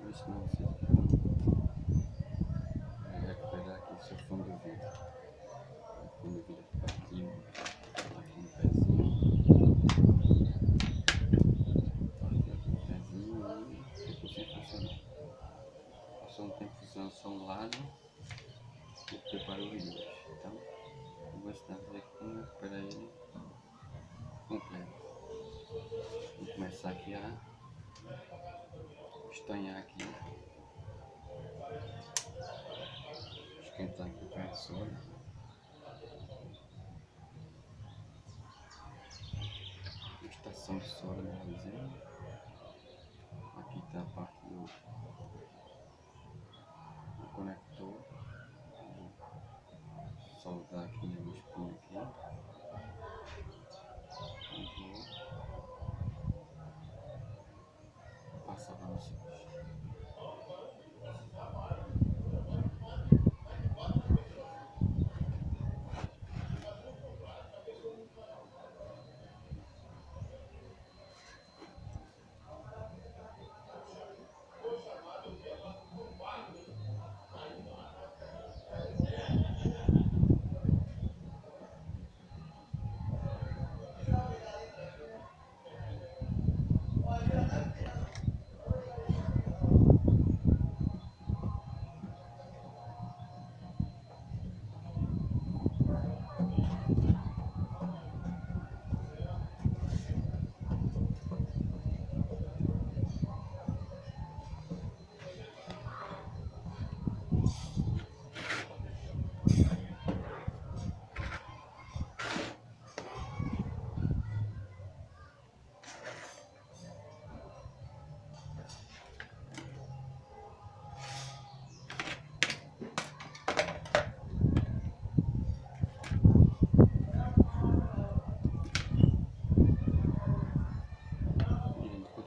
ensinar vocês como recuperar aqui seu fundo do vidro. O fundo do vidro fica aqui no pezinho. Aqui no pezinho e ficou sem funcionar. Passou um tempo funcionando só um lado e preparou o vídeo hoje. Então, eu vou ensinar vocês como recuperar ele completo. Vou começar aqui a estanhar aqui, esquentar aqui o console. Estação de solda na resina. Aqui está a parte do conector. Vou soldar aqui no espinho aqui. E vou passar para vocês.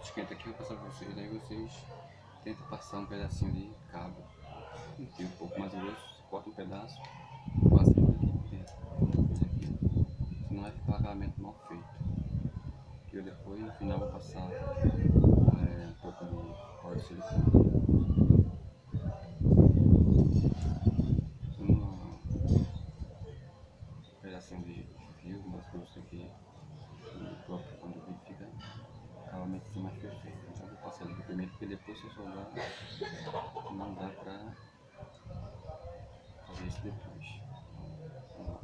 Esquenta aqui, eu vou passar para vocês, aí vocês tentam passar um pedacinho de cabo, um fio um pouco mais grosso, corta um pedaço, passa por aqui dentro, senão vai ficar um acabamento mal feito. Que eu depois no final vou passar um pouco de óleo de silicone. Um pedacinho de fio mais grosso aqui, no próprio quando o vídeo fica acabamento assim mais perfeito. Então eu vou passar ele primeiro, porque depois se eu soldar não dá pra fazer isso depois. Vamos lá.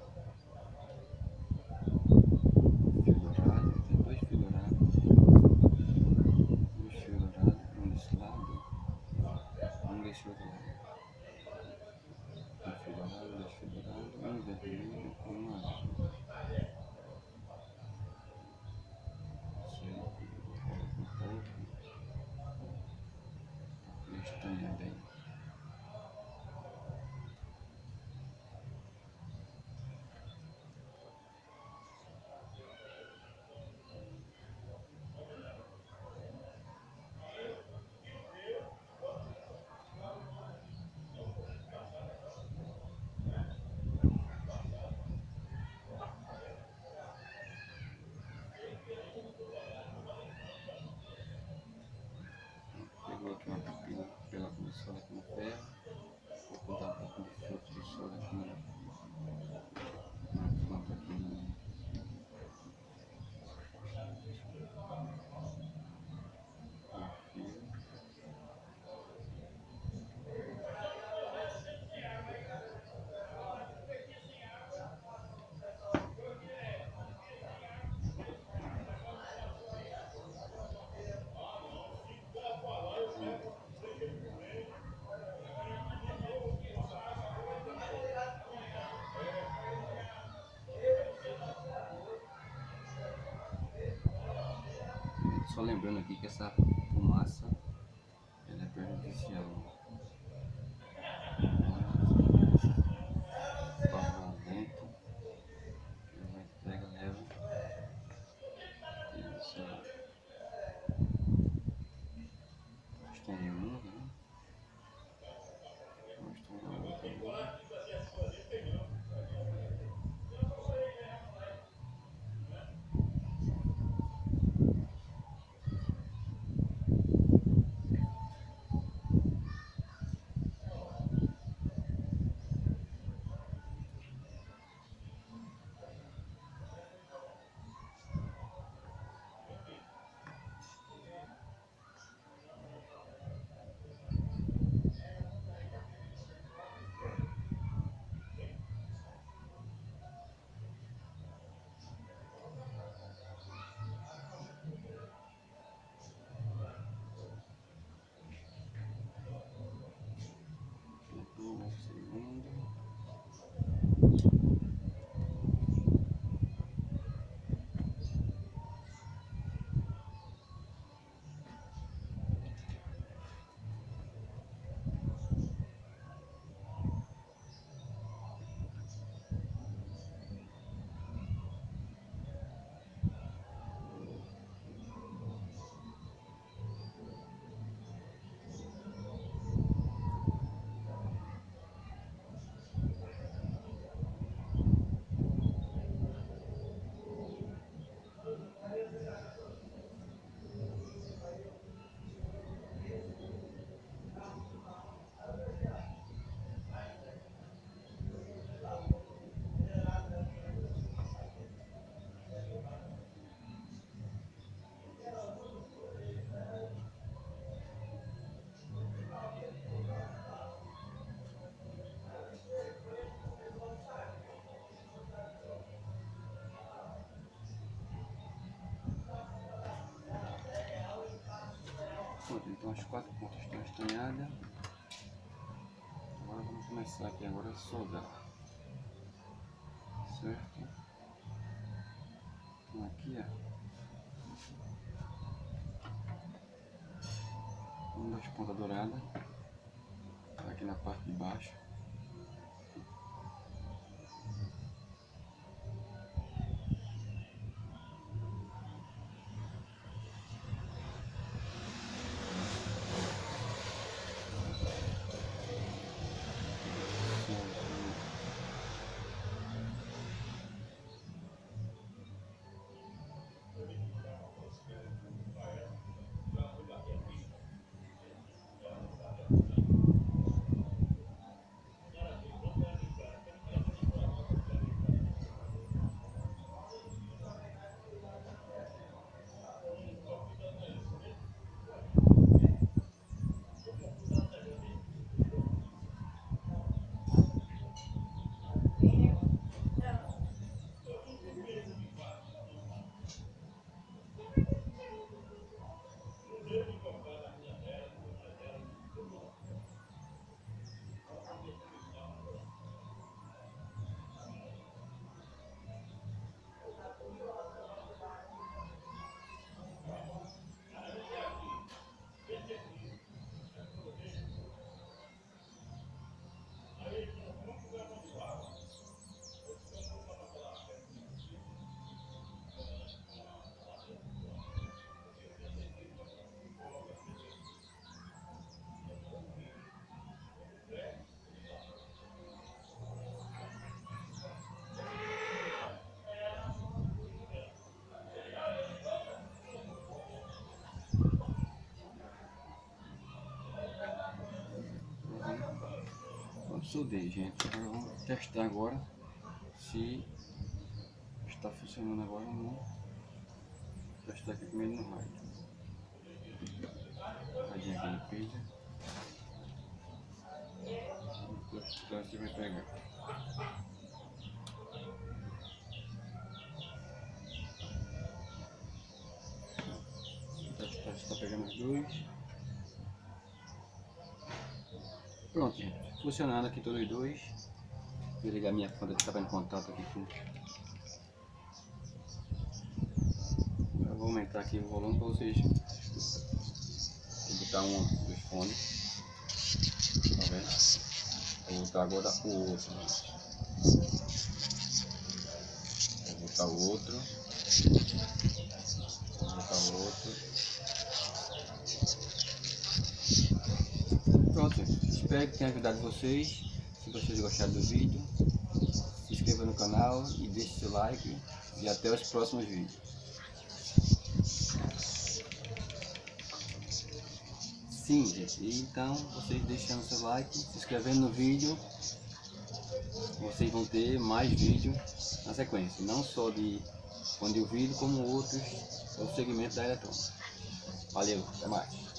Fio dourado, tem dois fios dourados. Dois fios dourados, um desse lado, um desse outro lado. Um fio dourado, dois fios dourados, um vermelho e um azul. Isso aí, coloca um pouco. Estanha bem. Pegou aqui uma pela de solda aqui no ferro. Vou botar um pouco de filtro de solda aqui na ponta aqui no fio. Só lembrando aqui que essa fumaça ela é prejudicial. Corta o vento, o vento pega, leva. Isso estende uma, né? Mostra uma outra. Pronto, então as 4 pontas estão estranhadas. Agora vamos começar aqui agora a soldar, certo? Então aqui uma das pontas douradas aqui na parte de baixo. Soldei, gente. Agora vamos testar agora se está funcionando agora ou não. Vou testar aqui primeiro no rádio. Radinho aqui no pilha. Vou testar se vai pegar. Vou testar se está pegando os dois. Pronto, gente. Funcionando aqui todos os dois. Vou ligar minha fonte que estava em contato aqui com. Eu vou aumentar aqui o volume para vocês. Vou botar um dos fones. Tá vendo? Vou botar agora o outro. Vou botar o outro. Vou botar o outro. Pronto, gente. Espero que tenha ajudado vocês. Se vocês gostaram do vídeo, se inscreva no canal e deixe seu like. E até os próximos vídeos. Sim, gente. Então, vocês deixando seu like, se inscrevendo no vídeo, vocês vão ter mais vídeos na sequência. Não só de fone de ouvido, como outros do segmento da eletrônica. Valeu, até mais.